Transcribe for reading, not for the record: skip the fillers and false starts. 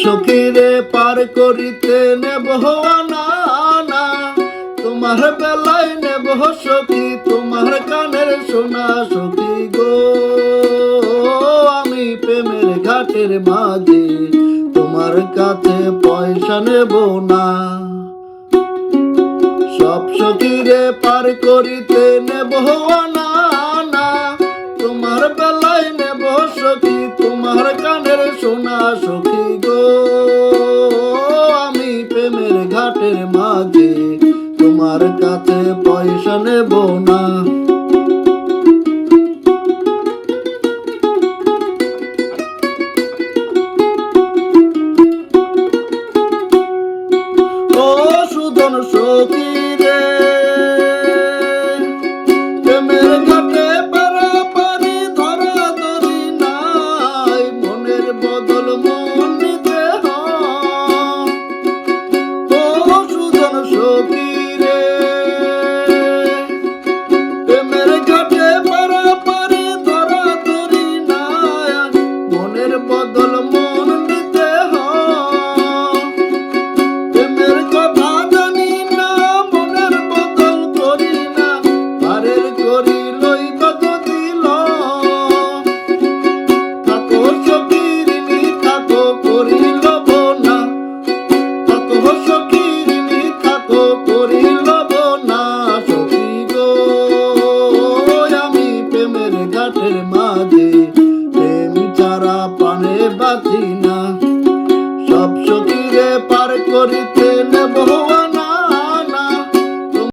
সখীরে পার করিতে নেব না না, তোমার বেলায় নেব সখী তোমার কানের সোনা সখী গো। আমি প্রেমের ঘাটের মাঝে তোমার কাছে পয়সা নেব না। সব সখীরে পার করিতে নেব না না, তোমার বেলায় নেব সখী তোমার কানের সোনা সখী গো। আমি প্রেমের ঘাটের মাঝে তোমার কাছে পয়সা নেব না। ও সুধন সখী রে, প্রেমের ঘাটে পারাপারি ধরাধরি নাই, মনের বদল মন নিতে হয়। ও সুধন সখী রে, প্রেমের ঘাটে পারাপারি ধরাধরি নাই, মনের বদল মন নিতে হয়। প্রেমের কথা জানি না, মনের বদল করি না, পারের করি লইবা দিল। থাকো সখীরিনী থাকো করিল না, থাকো সখীরিনী থাকো করিল না সখী গো। আমি প্রেমের ঘাটের মাঝে প্রেম ছাড়া পানে বাঁচি না। সব সখীরে পার করিতে নেব